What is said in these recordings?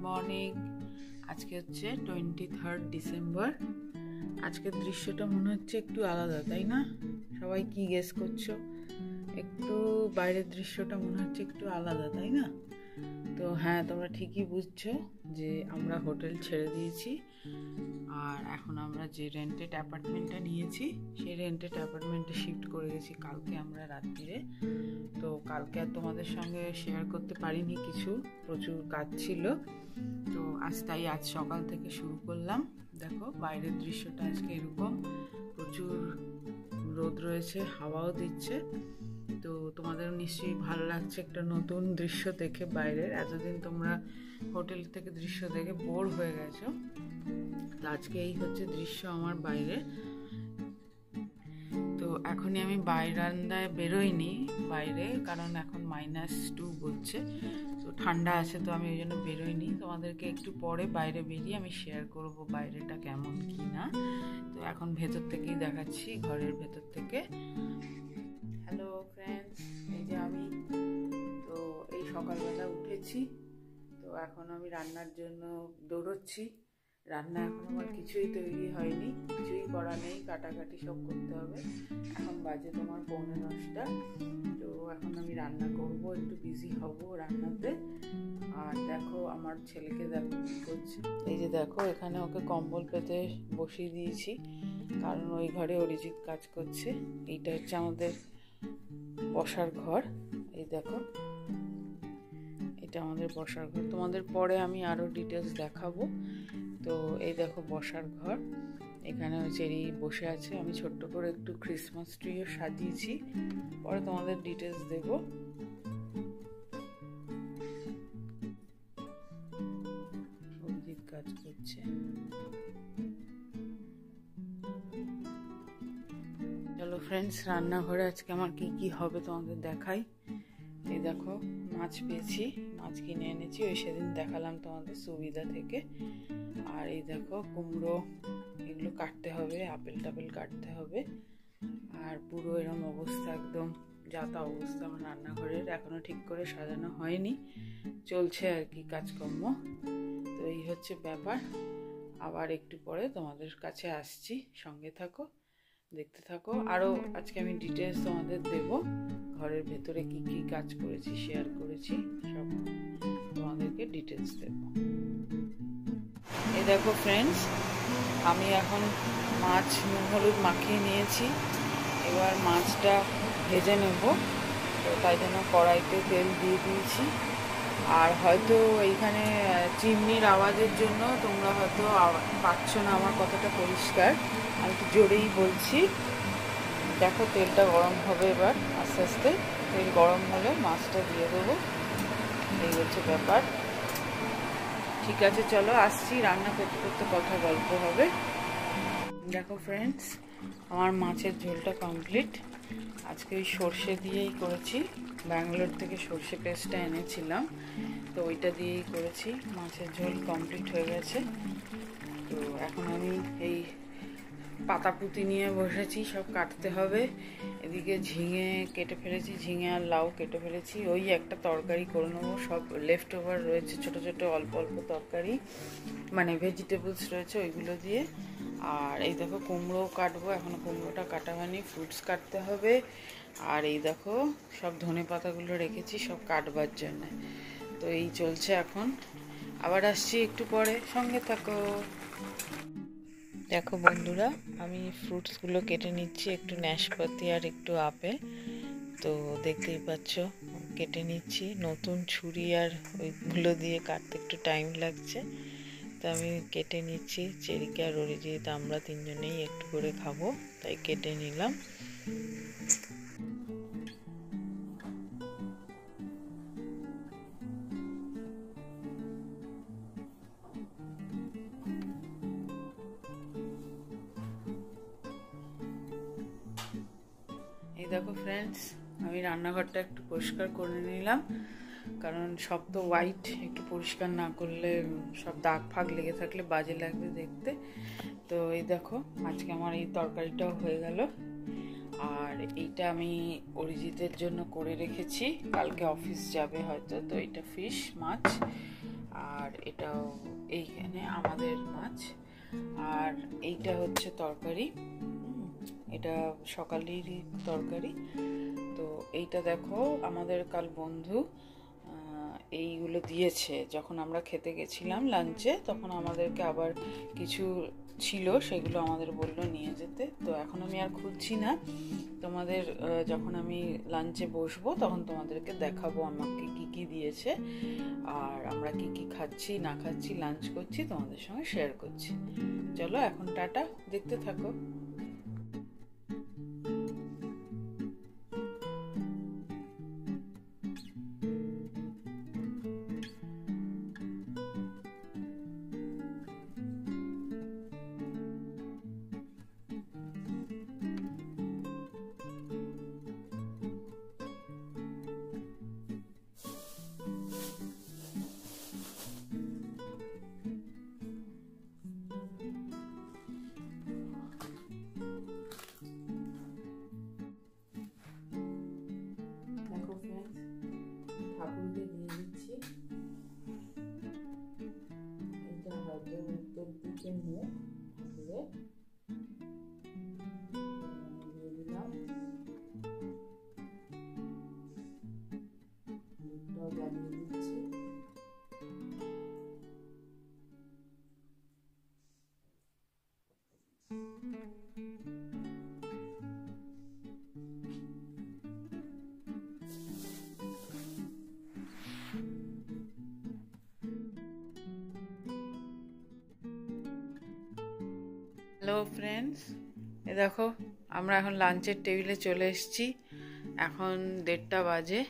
Morning. আজকে হচ্ছে 23 December. আজকের দৃশ্যটা মনে হচ্ছে একটু আলাদা, তাই না? সবাই কি গেস করছো? একটু বাইরের দৃশ্যটা মনে হচ্ছে একটু আলাদা, তাই না? তো হ্যাঁ, তোমরা ঠিকই বুঝছো যে আমরা হোটেল ছেড়ে দিয়েছি আর এখন আমরা যে রেন্টেড অ্যাপার্টমেন্টটা নিয়েছি সেই রেন্টেড অ্যাপার্টমেন্টে শিফট করে গেছি কালকে আমরা রাত্রিরে। তো কালকে আর তোমাদের সঙ্গে শেয়ার করতে পারিনি কিছু, প্রচুর কাজ ছিল। তো আজ সকাল থেকে শুরু করলাম। দেখো বাইরের দৃশ্যটা আজকে এরকম, প্রচুর রোদ রয়েছে, হাওয়াও দিচ্ছে। তো তোমাদের নিশ্চয়ই ভালো লাগছে একটা নতুন দৃশ্য দেখে বাইরের। এতদিন তোমরা হোটেল থেকে দৃশ্য দেখে বোর হয়ে গেছো, তো আজকে এই হচ্ছে দৃশ্য আমার বাইরে। তো এখনই আমি বারান্দায় বেরোইনি বাইরে, কারণ এখন -2 বলছে, তো ঠান্ডা আছে, তো আমি ওই জন্য বেরোইনি। তোমাদেরকে একটু পরে বাইরে বেরিয়ে আমি শেয়ার করব বাইরেটা কেমন কি না। তো এখন ভেতর থেকেই দেখাচ্ছি, ঘরের ভেতর থেকে। হ্যালো ফ্রেন্ডস, এই যে আমি তো এই সকালবেলা উঠেছি। তো এখন আমি রান্নার জন্য দৌড়চ্ছি। রান্না এখন আমার কিছুই তৈরি হয়নি, কিছুই করা নেই, কাটাকাটি সব করতে হবে। এখন বাজে তোমার 9:45। তো এখন আমি রান্না করব, একটু বিজি হব রান্নাতে। আর দেখো আমার ছেলেকে দেখো কি করছে। এই যে দেখো, এখানে ওকে কম্বল পেতে বসিয়ে দিয়েছি, কারণ ওই ঘরে অরিজিৎ কাজ করছে। এইটা হচ্ছে আমাদের বসার ঘর। এই দেখো, এটা আমাদের বসার ঘর। তোমাদের পরে আমি আরো ডিটেলস দেখাবো। তো এই দেখো বসার ঘর, এখানে ওই চেরি বসে আছে। আমি ছোট্ট করে একটু ক্রিসমাস ট্রিও সাজিয়েছি, পরে তোমাদের ডিটেলস দেব। অরিজিৎ কাজ করছে। চলো ফ্রেন্ডস, রান্নাঘরে আজকে আমার কি কি হবে তোমাদের দেখাই। এই দেখো, মাছ পেয়েছি, মাছ কিনে এনেছি, ওই সেদিন দেখালাম তোমাদের সুবিধা থেকে। আর এই দেখো কুমড়ো, এগুলো কাটতে হবে, আপেল টাপেল কাটতে হবে। আর পুরো এরকম অবস্থা, একদম যাতা অবস্থা আমার রান্নাঘরের। এখনো ঠিক করে সাজানো হয়নি, চলছে আর কি কাজকর্ম। তো এই হচ্ছে ব্যাপার। আবার একটু পরে তোমাদের কাছে আসছি, সঙ্গে থাকো, দেখতে থাকো। আরও আজকে আমি ডিটেলস তোমাদের দেব, ঘরের ভেতরে কি কি কাজ করেছি, শেয়ার করেছি, সব তোমাদেরকে ডিটেলস দেব। এই দেখো ফ্রেন্ডস, আমি এখন মাছ নুন হলুদ মাখিয়ে নিয়েছি। এবার মাছটা ভেজে নেব, তো তাই জন্য কড়াইতে তেল দিয়ে দিয়েছি। আর হয়তো এইখানে চিমনির আওয়াজের জন্য তোমরা হয়তো পাচ্ছ না আমার কথাটা পরিষ্কার, আমি একটু জোরেই বলছি। দেখো তেলটা গরম হবে, এবার আস্তে আস্তে তেল গরম হলে মাছটা দিয়ে দেবো। এই হচ্ছে ব্যাপার। ঠিক আছে, চলো আসছি, রান্না করতে করতে কথা গল্প হবে। দেখো ফ্রেন্ডস, আমার মাছের ঝোলটা কমপ্লিট। আজকে ওই সর্ষে দিয়েই করেছি, ব্যাঙ্গালোর থেকে সর্ষে পেস্টটা এনেছিলাম, তো ওইটা দিয়েই করেছি। মাছের ঝোল কমপ্লিট হয়ে গেছে। তো এখন আমি এই পাতাপুতি নিয়ে বসেছি, সব কাটতে হবে। এদিকে ঝিঙে কেটে ফেলেছি, ঝিঙে আর লাউ কেটে ফেলেছি। ওই একটা তরকারি করে নেবো, সব লেফট ওভার রয়েছে, ছোট ছোট অল্প অল্প তরকারি, মানে ভেজিটেবলস রয়েছে, ওইগুলো দিয়ে। আর এই দেখো কুমড়ো কাটবো, এখনো কুমড়োটা কাটা হয়নি, ফ্রুটস কাটতে হবে। আর এই দেখো সব ধনে পাতাগুলো রেখেছি সব কাটবার জন্য। তো এই চলছে এখন, আবার আসছি একটু পরে, সঙ্গে থাকো। দেখো বন্ধুরা, আমি ফ্রুটসগুলো কেটে নিচ্ছি, একটু নাশপাতি আর একটু আপেল। তো দেখতেই পাচ্ছ কেটে নিচ্ছি, নতুন ছুরি আর ওইগুলো দিয়ে কাটতে একটু টাইম লাগছে। তো আমি কেটে নিচ্ছি, চেরিকা আর অরিজিৎ আমরা তিনজনেই একটু করে খাবো, তাই কেটে নিলাম। এই দেখো ফ্রেন্ডস, আমি রান্নাঘরটা একটু পরিষ্কার করে নিলাম, কারণ সব তো হোয়াইট, একটু পরিষ্কার না করলে সব দাগ ফাগ লেগে থাকলে বাজে লাগবে দেখতে। তো এই দেখো আজকে আমার এই তরকারিটাও হয়ে গেল। আর এইটা আমি অরিজিতের জন্য করে রেখেছি, কালকে অফিস যাবে হয়তো, তো এটা ফিশ মাছ, আর এটাও এইখানে আমাদের মাছ। আর এইটা হচ্ছে তরকারি, এটা সকালেরই তরকারি। তো এইটা দেখো আমাদের কাল বন্ধু এইগুলো দিয়েছে, যখন আমরা খেতে গেছিলাম লাঞ্চে, তখন আমাদেরকে আবার কিছু ছিল, সেগুলো আমাদের বললো নিয়ে যেতে। তো এখন আমি আর খুঁজছি না, তোমাদের যখন আমি লাঞ্চে বসবো তখন তোমাদেরকে দেখাবো আমাকে কি কি দিয়েছে, আর আমরা কি কি খাচ্ছি না খাচ্ছি, লাঞ্চ করছি, তোমাদের সঙ্গে শেয়ার করছি। চলো এখন টাটা, দেখতে থাকো। ঠাকুরকে দিয়ে দিচ্ছি, এটা হয়তো উত্তর দিকে মুখ ঠাকুরের, দিয়ে দিলাম, মুখটাও জ্বালিয়ে দিচ্ছি। হ্যালো ফ্রেন্ডস, এ দেখো আমরা এখন লাঞ্চের টেবিলে চলে এসেছি, এখন 1:30 বাজে।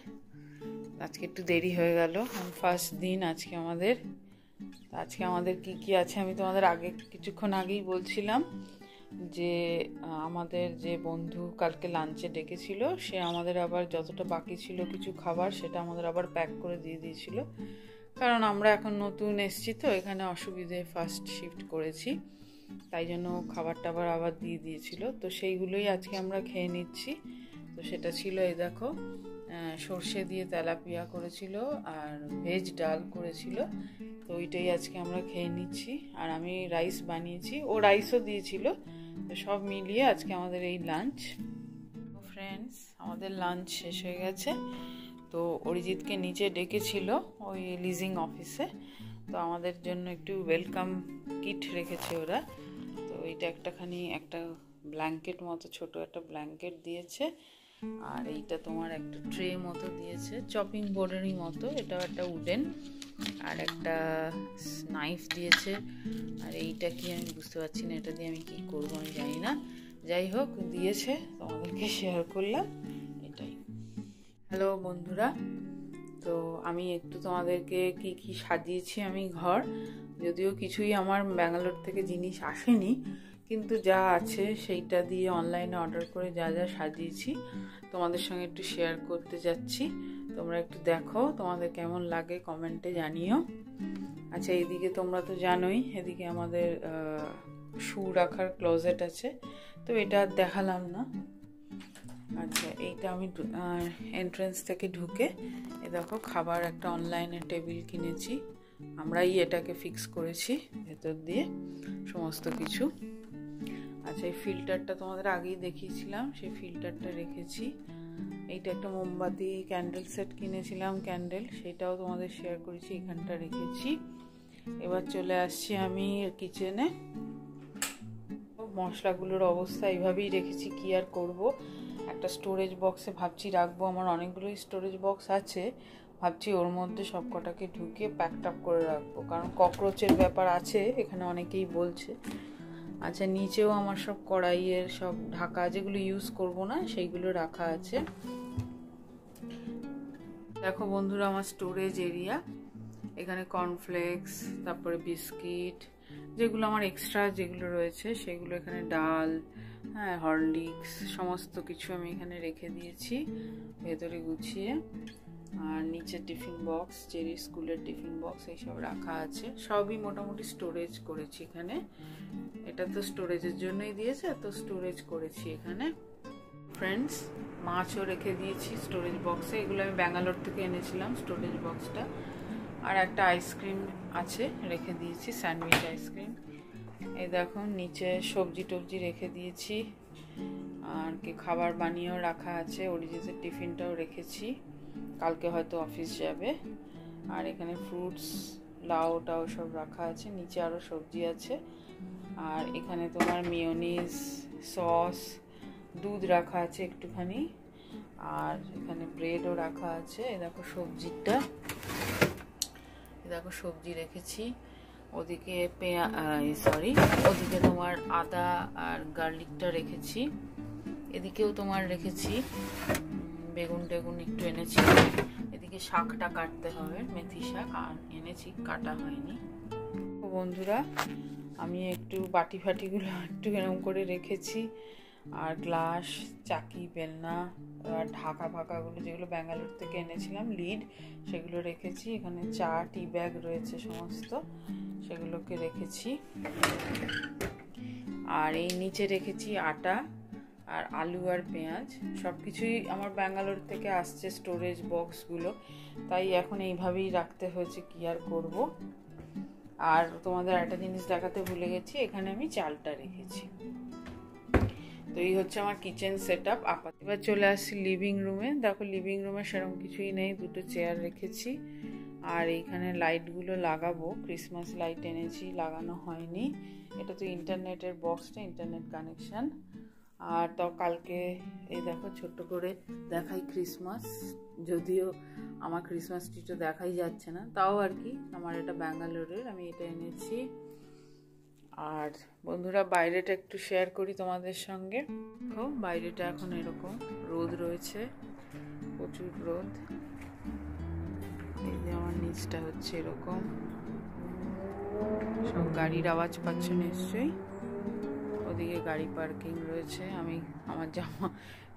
আজকে একটু দেরি হয়ে গেল, ফার্স্ট দিন আজকে আমাদের। আজকে আমাদের কি কি আছে আমি তোমাদের কিছুক্ষণ আগেই বলছিলাম, যে আমাদের যে বন্ধু কালকে লাঞ্চে ডেকেছিল, সে আমাদের আবার যতটা বাকি ছিল কিছু খাবার, সেটা আমাদের আবার প্যাক করে দিয়ে দিয়েছিল, কারণ আমরা এখন নতুন এসেছি তো এখানে, অসুবিধে, ফার্স্ট শিফট করেছি, তাই জন্য খাবার টাবার আবার দিয়ে দিয়েছিল। তো সেইগুলোই আজকে আমরা খেয়ে নিচ্ছি। তো সেটা ছিল, এই দেখো সর্ষে দিয়ে তেলাপিয়া করেছিল, আর ভেজ ডাল করেছিল, তো ওইটাই আজকে আমরা খেয়ে নিচ্ছি। আর আমি রাইস বানিয়েছি, ও রাইসও দিয়েছিল, তো সব মিলিয়ে আজকে আমাদের এই লাঞ্চ। ফ্রেন্ডস, আমাদের লাঞ্চ শেষ হয়ে গেছে। তো অরিজিৎকে নিচে ডেকেছিল ওই লিজিং অফিসে, তো আমাদের জন্য একটু ওয়েলকাম কিট রেখেছে ওরা। তো এইটা একটা ব্ল্যাঙ্কেট মতো, ছোট একটা ব্ল্যাঙ্কেট দিয়েছে, আর এইটা তোমার একটা ট্রে মতো দিয়েছে, চপিং বোর্ডেরই মতো, এটাও একটা উডেন, আর একটা নাইফ দিয়েছে। আর এইটা কি আমি বুঝতে পারছি না, এটা দিয়ে আমি কি করবো আমি জানি না, যাই হোক দিয়েছে, তোমাদেরকে শেয়ার করলাম এটাই। হ্যালো বন্ধুরা, তো আমি একটু তোমাদেরকে কি কি সাজিয়েছি আমি ঘর, যদিও কিছুই আমার ব্যাঙ্গালোর থেকে জিনিস আসেনি, কিন্তু যা আছে সেইটা দিয়ে অনলাইনে অর্ডার করে যা যা সাজিয়েছি তোমাদের সঙ্গে একটু শেয়ার করতে যাচ্ছি। তোমরা একটু দেখো, তোমাদের কেমন লাগে কমেন্টে জানিও। আচ্ছা, এইদিকে তোমরা তো জানোই, এদিকে আমাদের শু রাখার ক্লোজেট আছে, তো এটা আর দেখালাম না। আচ্ছা, এইটা আমি এন্ট্রেন্স থেকে ঢুকে এ দেখো খাবার একটা অনলাইনে টেবিল কিনেছি, আমরাই এটাকে ফিক্স করেছি ভেতর দিয়ে সমস্ত কিছু। আচ্ছা, এই ফিল্টারটা তোমাদের আগেই দেখিয়েছিলাম, সেই ফিল্টারটা রেখেছি। এইটা একটা মোমবাতি ক্যান্ডেল সেট কিনেছিলাম, ক্যান্ডেল, সেটাও তোমাদের শেয়ার করেছি, এখানটা রেখেছি। এবার চলে আসছি আমি কিচেনে। মশলাগুলোর অবস্থা এইভাবেই রেখেছি, কি আর করব। একটা স্টোরেজ বক্সে ভাবছি রাখবো, আমার অনেকগুলোই স্টোরেজ বক্স আছে, ভাবছি ওর মধ্যে সব কটাকে ঢুকিয়ে প্যাকড আপ করে রাখবো, কারণ ককরোচের ব্যাপার আছে এখানে, অনেকেই বলছে। আচ্ছা, নিচেও আমার সব কড়াইয়ের সব ঢাকা, যেগুলো ইউজ করব না সেইগুলো রাখা আছে। দেখো বন্ধুরা, আমার স্টোরেজ এরিয়া, এখানে কর্নফ্লেক্স, তারপরে বিস্কিট, যেগুলো আমার এক্সট্রা যেগুলো রয়েছে সেগুলো, এখানে ডাল, হ্যাঁ, হরলিক্স, সমস্ত কিছু আমি এখানে রেখে দিয়েছি ভেতরে গুছিয়ে। আর নিচে টিফিন বক্স, চেরি স্কুলের টিফিন বক্স, এইসব রাখা আছে, সবই মোটামুটি স্টোরেজ করেছি এখানে। এটা তো স্টোরেজের জন্যই দিয়েছে, তো স্টোরেজ করেছি এখানে। ফ্রেন্ডস, মাছও রেখে দিয়েছি স্টোরেজ বক্সে। এগুলো আমি ব্যাঙ্গালোর থেকে এনেছিলাম, স্টোরেজ বক্সটা। আর একটা আইসক্রিম আছে, রেখে দিয়েছি, স্যান্ডউইচ আইসক্রিম। এই দেখো নিচে সবজি টবজি রেখে দিয়েছি, আর কি খাবার বানিয়েও রাখা আছে। অরিজিৎের টিফিনটাও রেখেছি, কালকে হয়তো অফিস যাবে। আর এখানে ফ্রুটস, লাউ টাও সব রাখা আছে। নিচে আরও সবজি আছে। আর এখানে তোমার মেয়োনিজ, সস, দুধ রাখা আছে একটুখানি। আর এখানে ব্রেডও রাখা আছে। এই দেখো সবজিটা, দেখো সবজি রেখেছি। ওদিকে ওদিকে তোমার আদা আর গার্লিকটা রেখেছি। এদিকেও তোমার রেখেছি বেগুন টেগুন একটু এনেছি। এদিকে শাকটা কাটতে হবে, মেথি শাক, আর এনেছি, কাটা হয়নি। তো বন্ধুরা, আমি একটু বাটি ফাটিগুলো একটু এরকম করে রেখেছি। আর গ্লাস, চাকি, বেলনা, আর ঢাকা ফাঁকাগুলো যেগুলো ব্যাঙ্গালোর থেকে এনেছিলাম, লিড, সেগুলো রেখেছি। এখানে চা, টি ব্যাগ রয়েছে সমস্ত, সেগুলোকে রেখেছি। আর এই নিচে রেখেছি আটা আর আলু আর পেঁয়াজ। সব কিছুই আমার ব্যাঙ্গালোর থেকে আসছে স্টোরেজ বক্সগুলো, তাই এখন এইভাবেই রাখতে হয়েছে, কি আর করব। আর তোমাদের একটা জিনিস দেখাতে ভুলে গেছি, এখানে আমি চালটা রেখেছি। তো এই হচ্ছে আমার কিচেন সেট আপ। এবার চলে আসছি লিভিং রুমে। দেখো লিভিং রুমে সেরকম কিছুই নেই, দুটো চেয়ার রেখেছি। আর এইখানে লাইটগুলো লাগাবো, ক্রিসমাস লাইট এনেছি, লাগানো হয়নি। এটা তো ইন্টারনেটের বক্সটা, ইন্টারনেট কানেকশান। আর তো কালকে এই দেখো ছোট্ট করে দেখাই ক্রিসমাস, যদিও আমার ক্রিসমাস ট্রিটা দেখাই যাচ্ছে না, তাও আর কি আমার এটা ব্যাঙ্গালোরের, আমি এটা এনেছি। আর বন্ধুরা, বাইরেটা একটু শেয়ার করি তোমাদের সঙ্গে। দেখো বাইরেটা এখন এরকম রোদ রয়েছে, প্রচুর রোদ। এই যে আমার নিচটা হচ্ছে এরকম, সব গাড়ির আওয়াজ পাচ্ছ নিশ্চয়ই। ওদিকে গাড়ি পার্কিং রয়েছে, আমি আমার জামা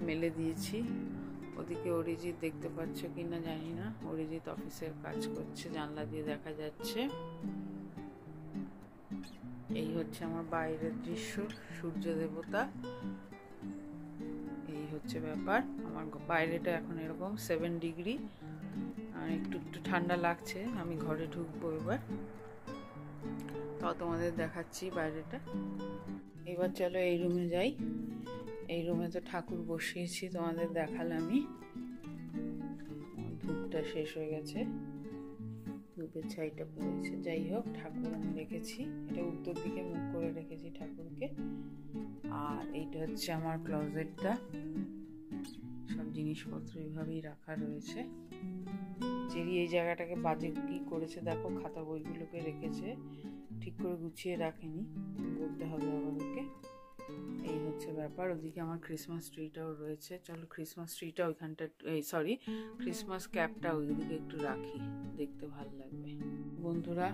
মেলে দিয়েছি। ওদিকে অরিজিৎ দেখতে পাচ্ছ কি না জানি না, অরিজিৎ অফিসের কাজ করছে, জানলা দিয়ে দেখা যাচ্ছে। এই হচ্ছে আমার বাইরের দৃশ্য, সূর্য দেবতা। এই হচ্ছে ব্যাপার। আমার বাইরেটা এখন এরকম 7 ডিগ্রি, আর একটু একটু ঠান্ডা লাগছে। আমি ঘরে ঢুকবো এবার, তাও তোমাদের দেখাচ্ছি বাইরেটা। এবার চলো এই রুমে যাই। এই রুমে তো ঠাকুর বসিয়েছি, তোমাদের দেখালামই। ধূপটা শেষ হয়ে গেছে, ধূপের ছাইটা পড়েছে। যাই হোক, ঠাকুর আমি রেখেছি, এটা উত্তর দিকে মুখ করে রেখেছি ঠাকুরকে। আর এইটা হচ্ছে আমার ক্লোজেটটা, সব জিনিসপত্র এইভাবেই রাখা রয়েছে। চেরি এই জায়গাটাকে বাজে কি করেছে দেখো, খাতা বইগুলোকে রেখেছে, ঠিক করে গুছিয়ে রাখেনি, বলতে হবে আবার ওকে। এই হচ্ছে ব্যাপার। ওদিকে আমার ক্রিসমাস ট্রিটাও রয়েছে। চলো ক্রিসমাস ট্রিটা ওইখানটা, ক্রিসমাস ক্যাপটা ওইদিকে একটু রাখি, দেখতে ভালো লাগবে। বন্ধুরা,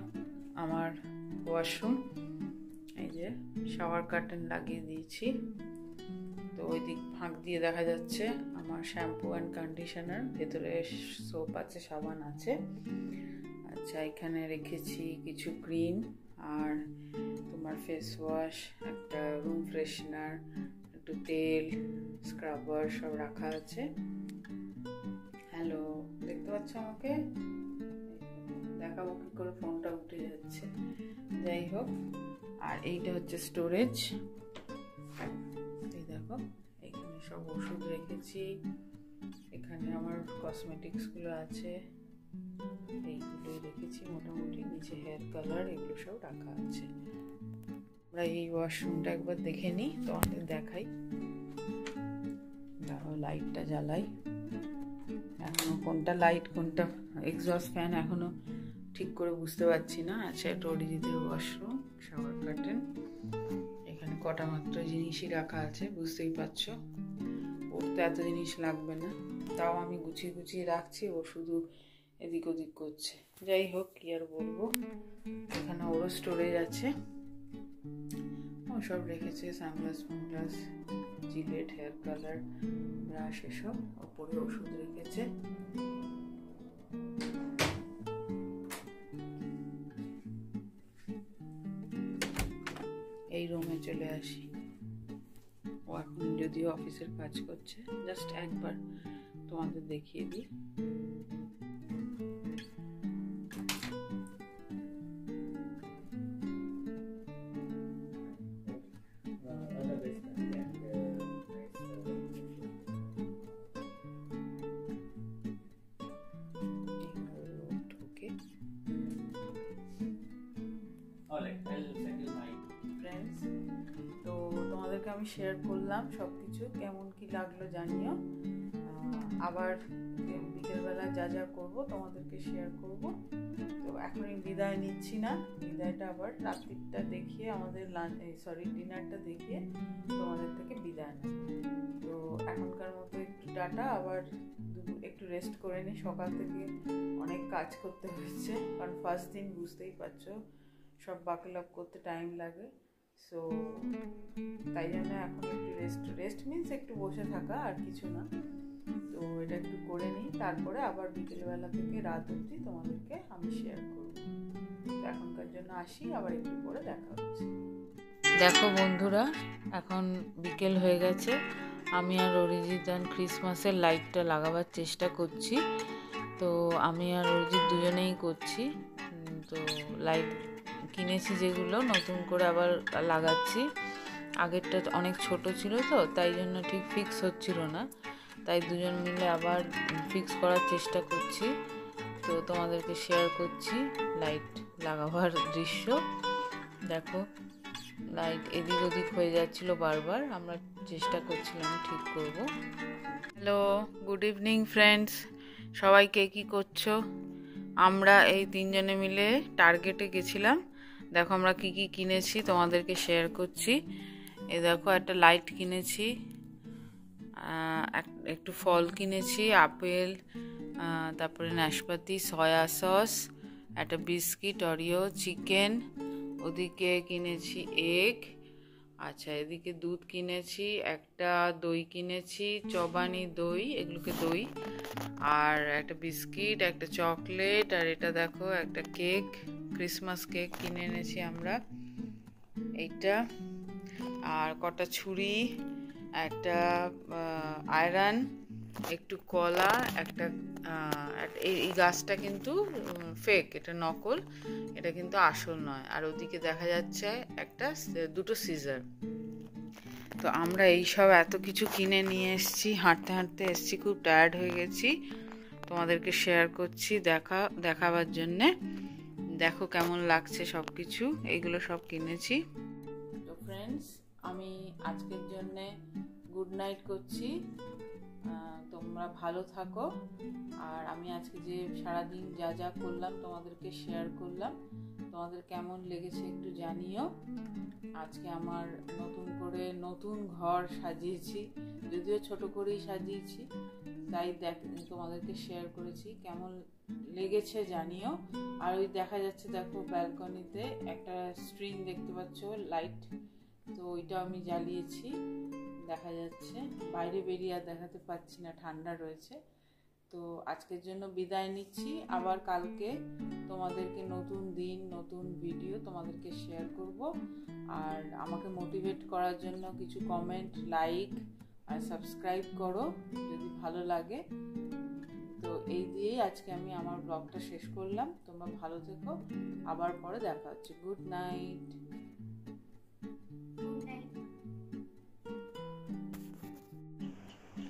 আমার ওয়াশরুম, এই যে শাওয়ার কার্টেন লাগিয়ে দিয়েছি। তো ওই দিক ফাঁক দিয়ে দেখা যাচ্ছে আমার শ্যাম্পু অ্যান্ড কন্ডিশনার, ভেতরে সোপ আছে, সাবান আছে। আচ্ছা, এখানে রেখেছি কিছু ক্রিম, আর তোমার ফেস ওয়াশ, একটা রুম ফ্রেশনার, একটু তেল, স্ক্রাবার সব রাখা আছে। হ্যালো, দেখতে পাচ্ছ আমাকে? দেখাবো কি করে, ফোনটা উঠে যাচ্ছে। যাই হোক, আর এইটা হচ্ছে স্টোরেজ। এই দেখো, এখানে সব ওষুধ রেখেছি। এখানে আমার কসমেটিক্সগুলো আছে, এইগুলোই রেখেছি মোটামুটি। নিচে হেয়ার কালার, এগুলো সব রাখা আছে। আমরা এই ওয়াশরুমটা একবার দেখে নিই, তোমাদের দেখাই। দেখো লাইটটা জ্বালাই। এখনো কোনটা লাইট কোনটা এক্সস্ট ফ্যান এখনো ঠিক করে বুঝতে পারছি না। আচ্ছা, এটা অরিজিতের ওয়াশরুম, শাওয়ার কার্টেন। এখানে কটা মাত্র জিনিসই রাখা আছে, বুঝতেই পারছো। ওর তো এত জিনিস লাগবে না, তাও আমি গুছিয়ে গুছিয়ে রাখছি, ও শুধু এদিক ওদিক করছে। যাই হোক, কি আর বলবো। এখানে ওরও স্টোরেজ আছে, ও সব রেখেছে, সানগ্লাস ফানগ্লাস, জিলেট, হেয়ার কালার, ব্রাশ, এসব। ওপরে ওষুধ রেখেছে। এই রুমে চলে আসি, এখন যদিও অফিসের কাজ করছে, জাস্ট একবার তোমাদের দেখিয়ে দিই। তো তোমাদেরকে আমি শেয়ার করলাম সব কিছু, কেমন কি লাগলো জানিও। আবার বিকেলবেলা যা যা করবো তোমাদেরকে শেয়ার করব। তো এখন আমি বিদায় নিচ্ছি না, বিদায়টা আবার রাত্রিটা দেখিয়ে আমাদের ডিনারটা দেখিয়ে তোমাদের থেকে বিদায় নেব। তো এখনকার মতো একটু টাটা, আবার একটু রেস্ট করে নিই। সকাল থেকে অনেক কাজ করতে হয়েছে, কারণ ফার্স্ট দিন বুঝতেই পারছো সব বাকেল আপ করতে টাইম লাগে। সো তাই জন্য এখন একটু রেস্ট মিনস একটু বসে থাকা, আর কিছু না। তো এটা একটু করে নিই, তারপরে আবার বিকেলবেলা থেকে রাত অবধি তোমাদেরকে আমি শেয়ার করব। তো এখনকার জন্য আসি, আবার একটু পরে দেখা হচ্ছে। দেখো বন্ধুরা, এখন বিকেল হয়ে গেছে। আমি আর অরিজিৎ ক্রিসমাসের লাইটটা লাগাবার চেষ্টা করছি। তো আমি আর অরিজিৎ দুজনেই করছি। তো লাইট কিনেছি যেগুলো, নতুন করে আবার লাগাচ্ছি। আগেরটা অনেক ছোট ছিল, তো তাই জন্য ঠিক ফিক্স হচ্ছিল না, তাই দুজন মিলে আবার ফিক্স করার চেষ্টা করছি। তো তোমাদেরকে শেয়ার করছি লাইট লাগাবার দৃশ্য। দেখো লাইট এদিক ওদিক হয়ে যাচ্ছিল বারবার, আমরা চেষ্টা করছিলাম ঠিক করব। হ্যালো, গুড ইভিনিং ফ্রেন্ডস, সবাইকে কি করছো? আমরা এই তিনজনে মিলে টার্গেটে গেছিলাম। দেখো আমরা কি কি কিনেছি তোমাদেরকে শেয়ার করছি। এই দেখো একটা লাইট কিনেছি, একটু ফল কিনেছি, আপেল, তারপরে নাশপাতি, সয়া সস, একটা বিস্কিট, অরিও, চিকেন, ওদিকে কিনেছি এগ, আচ্ছা এদিকে দুধ কিনেছি, একটা দই কিনেছি, চবানি দই, এগুলোকে দই, আর একটা বিস্কিট, একটা চকলেট, আর এটা দেখো একটা কেক, ক্রিসমাস কেক কিনে এনেছি আমরা এইটা, আর কটা ছুরি, একটা আয়রন, একটু কলা, একটা এই গাছটা কিন্তু ফেক, এটা নকল, এটা কিন্তু আসল নয়। আর ওদিকে দেখা যাচ্ছে দুটো সিজার। তো আমরা এইসব এত কিছু কিনে নিয়ে এসেছি, হাঁটতে হাঁটতে এসেছি, খুব টায়ার্ড হয়ে গেছি। তোমাদেরকে শেয়ার করছি দেখাবার জন্যে। দেখো কেমন লাগছে সব কিছু, এইগুলো সব কিনেছি। তো ফ্রেন্ডস, আমি আজকের জন্যে গুড নাইট করছি। তোমরা ভালো থাকো। আর আমি আজকে যে সারাদিন যা যা করলাম তোমাদেরকে শেয়ার করলাম, তোমাদের কেমন লেগেছে একটু জানিও। আজকে আমার নতুন ঘর সাজিয়েছি, যদিও ছোট করেই সাজিয়েছি, তাই তোমাদেরকে শেয়ার করেছি, কেমন লেগেছে জানিও। আর ওই দেখা যাচ্ছে দেখো ব্যালকনিতে একটা স্ট্রিং দেখতে পাচ্ছ, লাইট, তো ওইটা আমি জ্বালিয়েছি, দেখা যাচ্ছে। বাইরে বেরিয়ে আর দেখাতে পাচ্ছি না, ঠান্ডা রয়েছে। তো আজকের জন্য বিদায় নিচ্ছি, আবার কালকে তোমাদেরকে নতুন দিন নতুন ভিডিও তোমাদেরকে শেয়ার করব। আর আমাকে মোটিভেট করার জন্য কিছু কমেন্ট, লাইক আর সাবস্ক্রাইব করো যদি ভালো লাগে। তো এই দিয়েই আজকে আমি আমার ব্লগটা শেষ করলাম। তোমরা ভালো থেকো, আবার পরে দেখা হচ্ছে। Good night.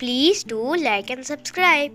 Please do like and subscribe.